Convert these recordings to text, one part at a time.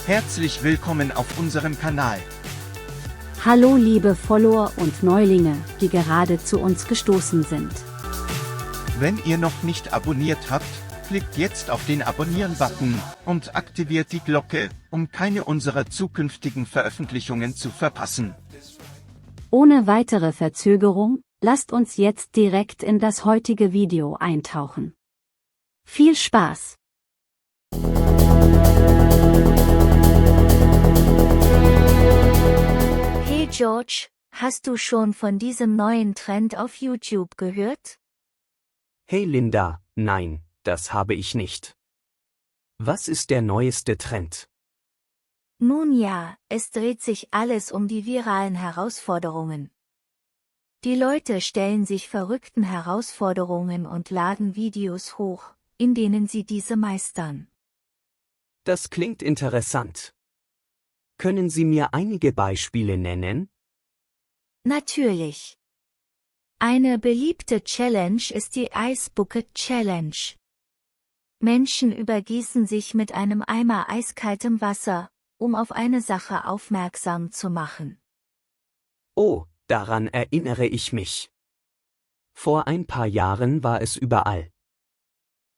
Herzlich willkommen auf unserem Kanal. Hallo liebe Follower und Neulinge, die gerade zu uns gestoßen sind. Wenn ihr noch nicht abonniert habt, klickt jetzt auf den Abonnieren-Button und aktiviert die Glocke, um keine unserer zukünftigen Veröffentlichungen zu verpassen. Ohne weitere Verzögerung, lasst uns jetzt direkt in das heutige Video eintauchen. Viel Spaß! Hey George, hast du schon von diesem neuen Trend auf YouTube gehört? Hey Linda, nein, das habe ich nicht. Was ist der neueste Trend? Nun ja, es dreht sich alles um die viralen Herausforderungen. Die Leute stellen sich verrückten Herausforderungen und laden Videos hoch, in denen sie diese meistern. Das klingt interessant. Können Sie mir einige Beispiele nennen? Natürlich. Eine beliebte Challenge ist die Ice Bucket Challenge. Menschen übergießen sich mit einem Eimer eiskaltem Wasser, um auf eine Sache aufmerksam zu machen. Oh, daran erinnere ich mich. Vor ein paar Jahren war es überall.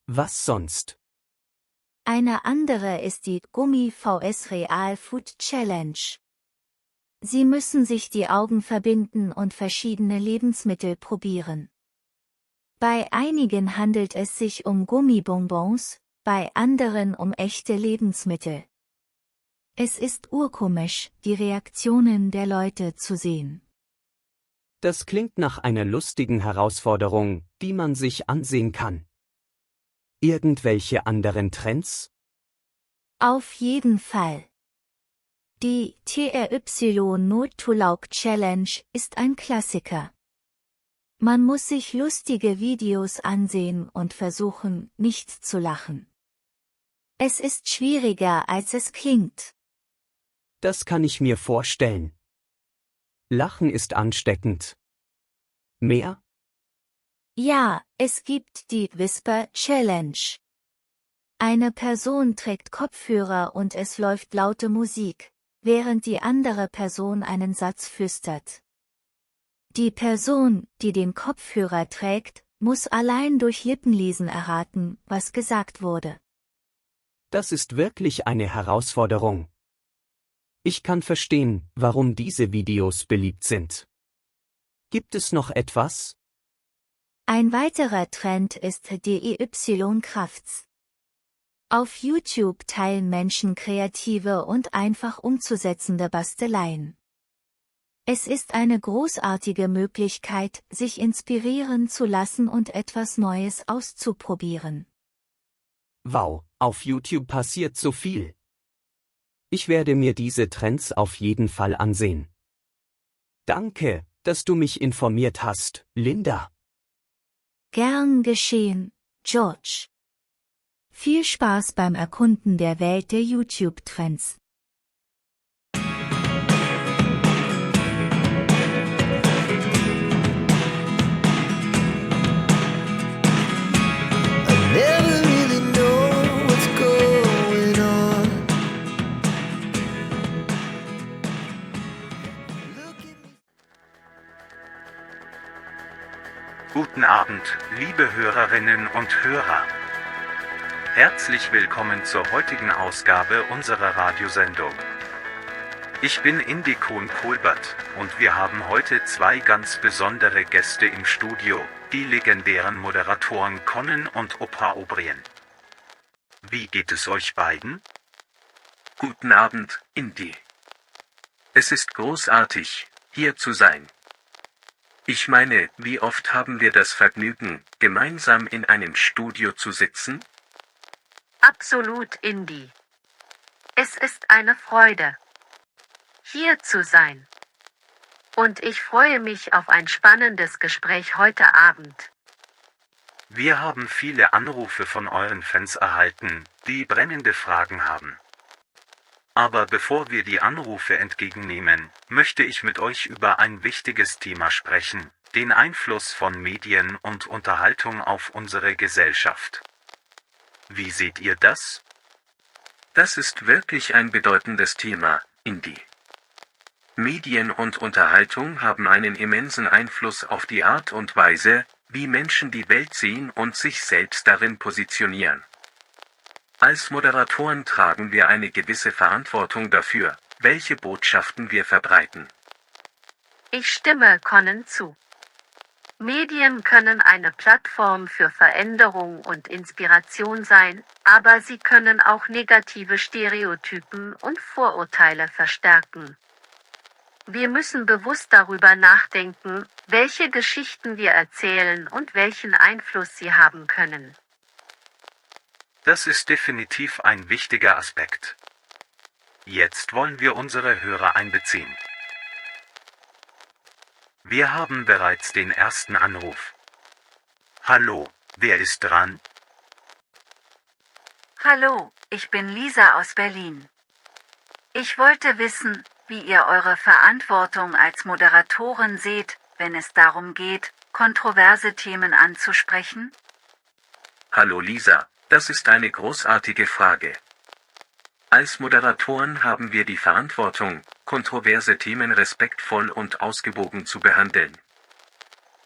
Was sonst? Eine andere ist die Gummi vs Real Food Challenge. Sie müssen sich die Augen verbinden und verschiedene Lebensmittel probieren. Bei einigen handelt es sich um Gummibonbons, bei anderen um echte Lebensmittel. Es ist urkomisch, die Reaktionen der Leute zu sehen. Das klingt nach einer lustigen Herausforderung, die man sich ansehen kann. Irgendwelche anderen Trends? Auf jeden Fall. Die TRY No to Lauk Challenge ist ein Klassiker. Man muss sich lustige Videos ansehen und versuchen, nicht zu lachen. Es ist schwieriger, als es klingt. Das kann ich mir vorstellen. Lachen ist ansteckend. Mehr? Ja, es gibt die Whisper Challenge. Eine Person trägt Kopfhörer und es läuft laute Musik, während die andere Person einen Satz flüstert. Die Person, die den Kopfhörer trägt, muss allein durch Lippenlesen erraten, was gesagt wurde. Das ist wirklich eine Herausforderung. Ich kann verstehen, warum diese Videos beliebt sind. Gibt es noch etwas? Ein weiterer Trend ist DIY-Crafts. Auf YouTube teilen Menschen kreative und einfach umzusetzende Basteleien. Es ist eine großartige Möglichkeit, sich inspirieren zu lassen und etwas Neues auszuprobieren. Wow, auf YouTube passiert so viel. Ich werde mir diese Trends auf jeden Fall ansehen. Danke, dass du mich informiert hast, Linda. Gern geschehen, George. Viel Spaß beim Erkunden der Welt der YouTube-Trends. Guten Abend, liebe Hörerinnen und Hörer. Herzlich willkommen zur heutigen Ausgabe unserer Radiosendung. Ich bin Indikon Kolbert und wir haben heute zwei ganz besondere Gäste im Studio, die legendären Moderatoren Conan und Opa O'Brien. Wie geht es euch beiden? Guten Abend, Indi. Es ist großartig, hier zu sein. Ich meine, wie oft haben wir das Vergnügen, gemeinsam in einem Studio zu sitzen? Absolut, Indi. Es ist eine Freude, hier zu sein. Und ich freue mich auf ein spannendes Gespräch heute Abend. Wir haben viele Anrufe von euren Fans erhalten, die brennende Fragen haben. Aber bevor wir die Anrufe entgegennehmen, möchte ich mit euch über ein wichtiges Thema sprechen, den Einfluss von Medien und Unterhaltung auf unsere Gesellschaft. Wie seht ihr das? Das ist wirklich ein bedeutendes Thema, Indy. Medien und Unterhaltung haben einen immensen Einfluss auf die Art und Weise, wie Menschen die Welt sehen und sich selbst darin positionieren. Als Moderatoren tragen wir eine gewisse Verantwortung dafür, welche Botschaften wir verbreiten. Ich stimme Conan zu. Medien können eine Plattform für Veränderung und Inspiration sein, aber sie können auch negative Stereotypen und Vorurteile verstärken. Wir müssen bewusst darüber nachdenken, welche Geschichten wir erzählen und welchen Einfluss sie haben können. Das ist definitiv ein wichtiger Aspekt. Jetzt wollen wir unsere Hörer einbeziehen. Wir haben bereits den ersten Anruf. Hallo, wer ist dran? Hallo, ich bin Lisa aus Berlin. Ich wollte wissen, wie ihr eure Verantwortung als Moderatorin seht, wenn es darum geht, kontroverse Themen anzusprechen? Hallo Lisa, das ist eine großartige Frage. Als Moderatoren haben wir die Verantwortung, kontroverse Themen respektvoll und ausgewogen zu behandeln.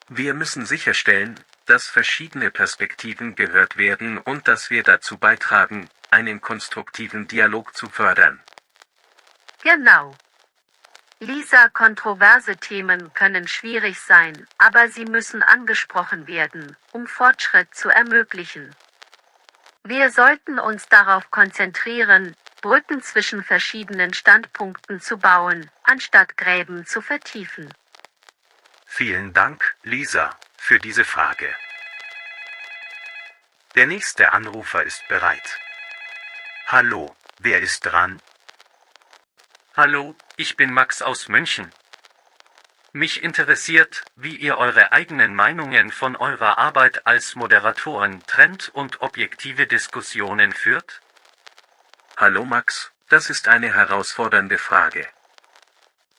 Wir müssen sicherstellen, dass verschiedene Perspektiven gehört werden und dass wir dazu beitragen, einen konstruktiven Dialog zu fördern. Genau. Lisa, kontroverse Themen können schwierig sein, aber sie müssen angesprochen werden, um Fortschritt zu ermöglichen. Wir sollten uns darauf konzentrieren, Brücken zwischen verschiedenen Standpunkten zu bauen, anstatt Gräben zu vertiefen. Vielen Dank, Lisa, für diese Frage. Der nächste Anrufer ist bereit. Hallo, wer ist dran? Hallo, ich bin Max aus München. Mich interessiert, wie ihr eure eigenen Meinungen von eurer Arbeit als Moderatoren trennt und objektive Diskussionen führt. Hallo Max, das ist eine herausfordernde Frage.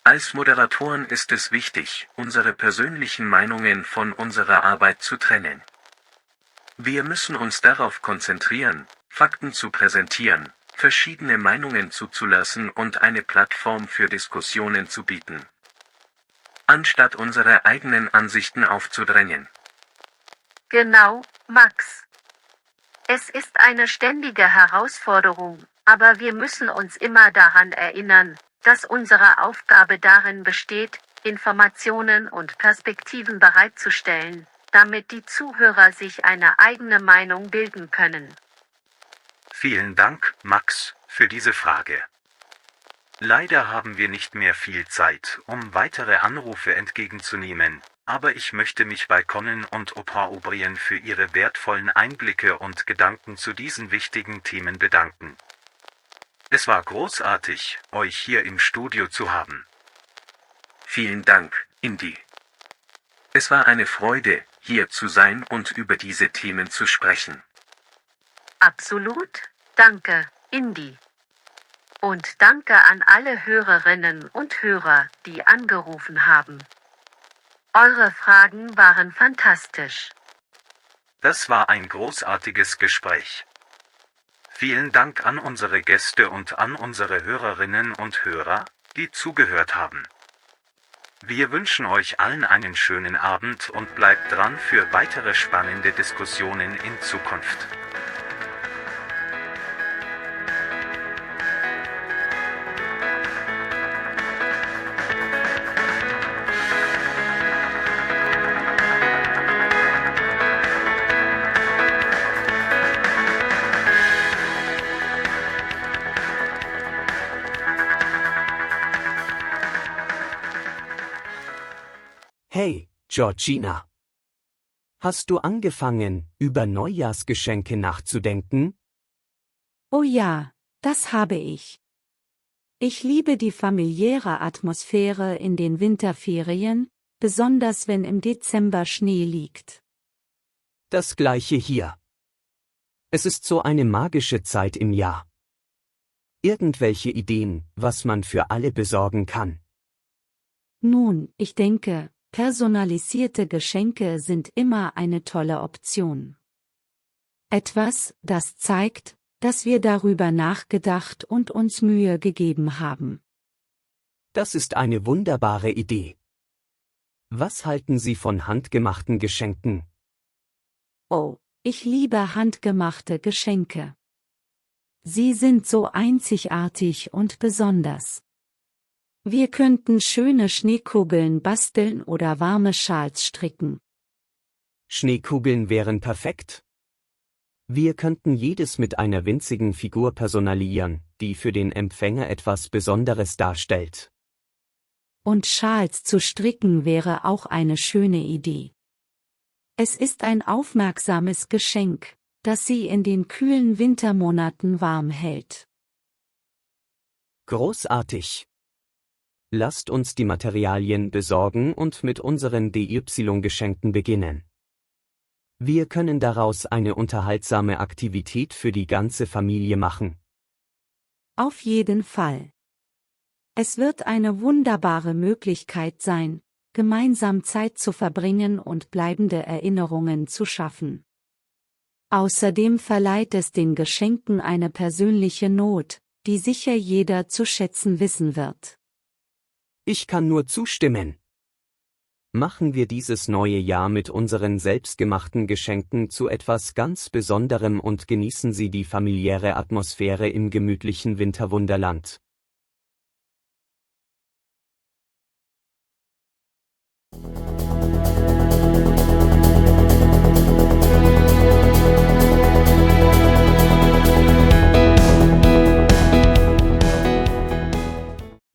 Als Moderatoren ist es wichtig, unsere persönlichen Meinungen von unserer Arbeit zu trennen. Wir müssen uns darauf konzentrieren, Fakten zu präsentieren, verschiedene Meinungen zuzulassen und eine Plattform für Diskussionen zu bieten, anstatt unsere eigenen Ansichten aufzudrängen. Genau, Max. Es ist eine ständige Herausforderung, aber wir müssen uns immer daran erinnern, dass unsere Aufgabe darin besteht, Informationen und Perspektiven bereitzustellen, damit die Zuhörer sich eine eigene Meinung bilden können. Vielen Dank, Max, für diese Frage. Leider haben wir nicht mehr viel Zeit, um weitere Anrufe entgegenzunehmen, aber ich möchte mich bei Conan und Opa O'Brien für ihre wertvollen Einblicke und Gedanken zu diesen wichtigen Themen bedanken. Es war großartig, euch hier im Studio zu haben. Vielen Dank, Indy. Es war eine Freude, hier zu sein und über diese Themen zu sprechen. Absolut, danke, Indy. Und danke an alle Hörerinnen und Hörer, die angerufen haben. Eure Fragen waren fantastisch. Das war ein großartiges Gespräch. Vielen Dank an unsere Gäste und an unsere Hörerinnen und Hörer, die zugehört haben. Wir wünschen euch allen einen schönen Abend und bleibt dran für weitere spannende Diskussionen in Zukunft. Hey, Georgina. Hast du angefangen, über Neujahrsgeschenke nachzudenken? Oh ja, das habe ich. Ich liebe die familiäre Atmosphäre in den Winterferien, besonders wenn im Dezember Schnee liegt. Das gleiche hier. Es ist so eine magische Zeit im Jahr. Irgendwelche Ideen, was man für alle besorgen kann? Nun, ich denke, personalisierte Geschenke sind immer eine tolle Option. Etwas, das zeigt, dass wir darüber nachgedacht und uns Mühe gegeben haben. Das ist eine wunderbare Idee. Was halten Sie von handgemachten Geschenken? Oh, ich liebe handgemachte Geschenke. Sie sind so einzigartig und besonders. Wir könnten schöne Schneekugeln basteln oder warme Schals stricken. Schneekugeln wären perfekt. Wir könnten jedes mit einer winzigen Figur personalisieren, die für den Empfänger etwas Besonderes darstellt. Und Schals zu stricken wäre auch eine schöne Idee. Es ist ein aufmerksames Geschenk, das Sie in den kühlen Wintermonaten warm hält. Großartig! Lasst uns die Materialien besorgen und mit unseren DY-Geschenken beginnen. Wir können daraus eine unterhaltsame Aktivität für die ganze Familie machen. Auf jeden Fall. Es wird eine wunderbare Möglichkeit sein, gemeinsam Zeit zu verbringen und bleibende Erinnerungen zu schaffen. Außerdem verleiht es den Geschenken eine persönliche Not, die sicher jeder zu schätzen wissen wird. Ich kann nur zustimmen. Machen wir dieses neue Jahr mit unseren selbstgemachten Geschenken zu etwas ganz Besonderem und genießen Sie die familiäre Atmosphäre im gemütlichen Winterwunderland.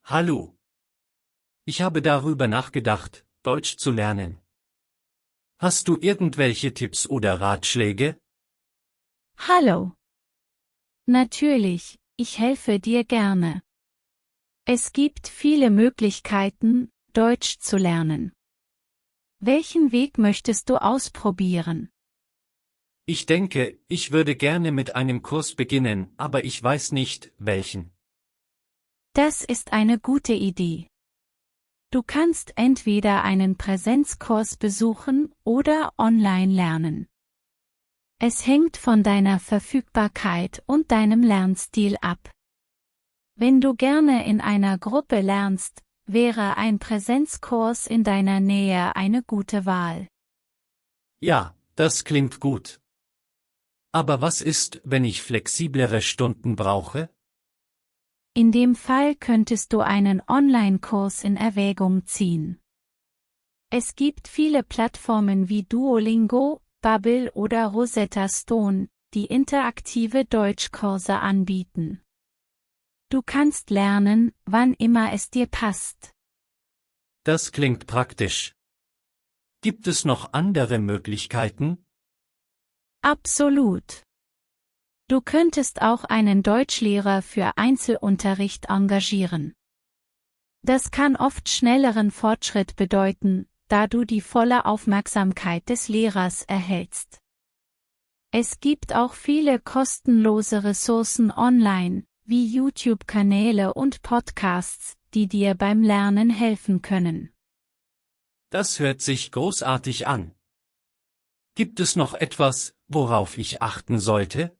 Hallo. Ich habe darüber nachgedacht, Deutsch zu lernen. Hast du irgendwelche Tipps oder Ratschläge? Hallo. Natürlich, ich helfe dir gerne. Es gibt viele Möglichkeiten, Deutsch zu lernen. Welchen Weg möchtest du ausprobieren? Ich denke, ich würde gerne mit einem Kurs beginnen, aber ich weiß nicht, welchen. Das ist eine gute Idee. Du kannst entweder einen Präsenzkurs besuchen oder online lernen. Es hängt von deiner Verfügbarkeit und deinem Lernstil ab. Wenn du gerne in einer Gruppe lernst, wäre ein Präsenzkurs in deiner Nähe eine gute Wahl. Ja, das klingt gut. Aber was ist, wenn ich flexiblere Stunden brauche? In dem Fall könntest du einen Online-Kurs in Erwägung ziehen. Es gibt viele Plattformen wie Duolingo, Babbel oder Rosetta Stone, die interaktive Deutschkurse anbieten. Du kannst lernen, wann immer es dir passt. Das klingt praktisch. Gibt es noch andere Möglichkeiten? Absolut. Du könntest auch einen Deutschlehrer für Einzelunterricht engagieren. Das kann oft schnelleren Fortschritt bedeuten, da du die volle Aufmerksamkeit des Lehrers erhältst. Es gibt auch viele kostenlose Ressourcen online, wie YouTube-Kanäle und Podcasts, die dir beim Lernen helfen können. Das hört sich großartig an. Gibt es noch etwas, worauf ich achten sollte?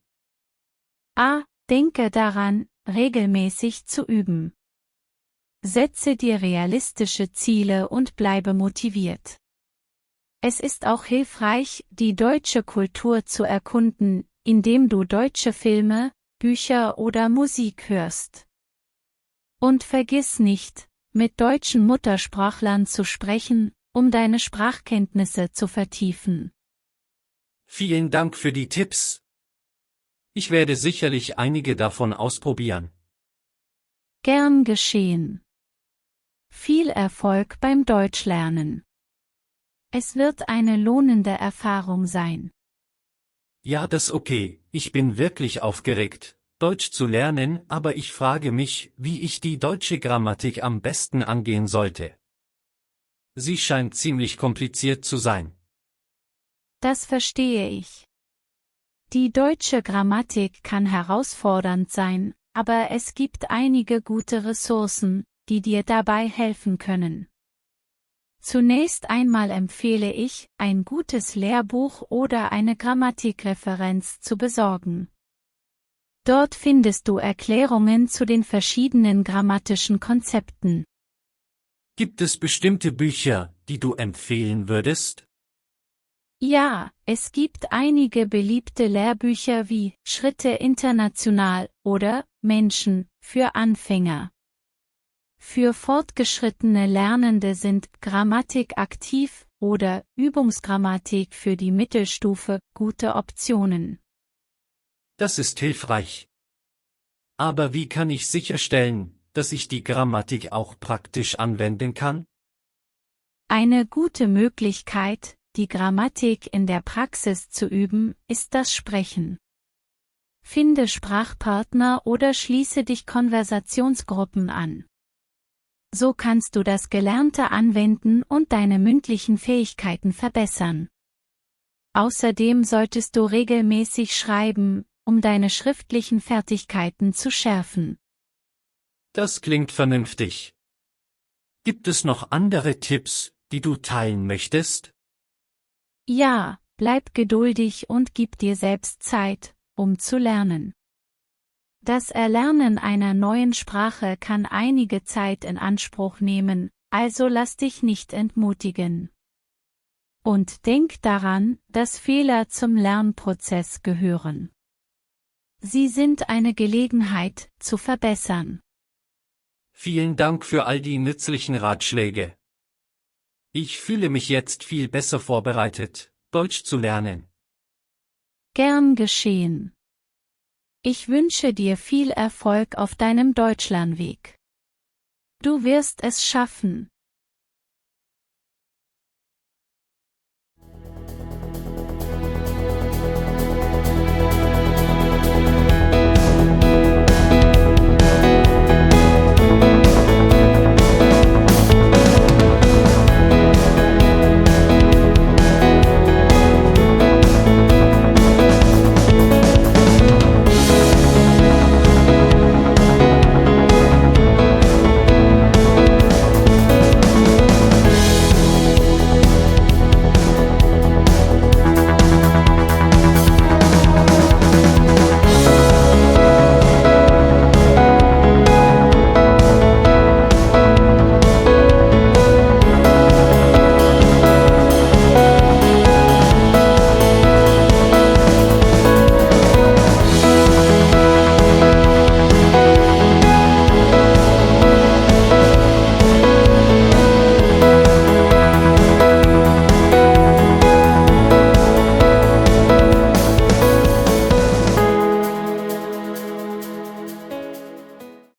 Denke daran, regelmäßig zu üben. Setze dir realistische Ziele und bleibe motiviert. Es ist auch hilfreich, die deutsche Kultur zu erkunden, indem du deutsche Filme, Bücher oder Musik hörst. Und vergiss nicht, mit deutschen Muttersprachlern zu sprechen, um deine Sprachkenntnisse zu vertiefen. Vielen Dank für die Tipps. Ich werde sicherlich einige davon ausprobieren. Gern geschehen. Viel Erfolg beim Deutschlernen. Es wird eine lohnende Erfahrung sein. Ja, das okay, ich bin wirklich aufgeregt, Deutsch zu lernen, aber ich frage mich, wie ich die deutsche Grammatik am besten angehen sollte. Sie scheint ziemlich kompliziert zu sein. Das verstehe ich. Die deutsche Grammatik kann herausfordernd sein, aber es gibt einige gute Ressourcen, die dir dabei helfen können. Zunächst einmal empfehle ich, ein gutes Lehrbuch oder eine Grammatikreferenz zu besorgen. Dort findest du Erklärungen zu den verschiedenen grammatischen Konzepten. Gibt es bestimmte Bücher, die du empfehlen würdest? Ja, es gibt einige beliebte Lehrbücher wie Schritte international oder Menschen für Anfänger. Für fortgeschrittene Lernende sind Grammatik aktiv oder Übungsgrammatik für die Mittelstufe gute Optionen. Das ist hilfreich. Aber wie kann ich sicherstellen, dass ich die Grammatik auch praktisch anwenden kann? Eine gute Möglichkeit, die Grammatik in der Praxis zu üben, ist das Sprechen. Finde Sprachpartner oder schließe dich Konversationsgruppen an. So kannst du das Gelernte anwenden und deine mündlichen Fähigkeiten verbessern. Außerdem solltest du regelmäßig schreiben, um deine schriftlichen Fertigkeiten zu schärfen. Das klingt vernünftig. Gibt es noch andere Tipps, die du teilen möchtest? Ja, bleib geduldig und gib dir selbst Zeit, um zu lernen. Das Erlernen einer neuen Sprache kann einige Zeit in Anspruch nehmen, also lass dich nicht entmutigen. Und denk daran, dass Fehler zum Lernprozess gehören. Sie sind eine Gelegenheit, zu verbessern. Vielen Dank für all die nützlichen Ratschläge. Ich fühle mich jetzt viel besser vorbereitet, Deutsch zu lernen. Gern geschehen. Ich wünsche dir viel Erfolg auf deinem Deutschlernweg. Du wirst es schaffen.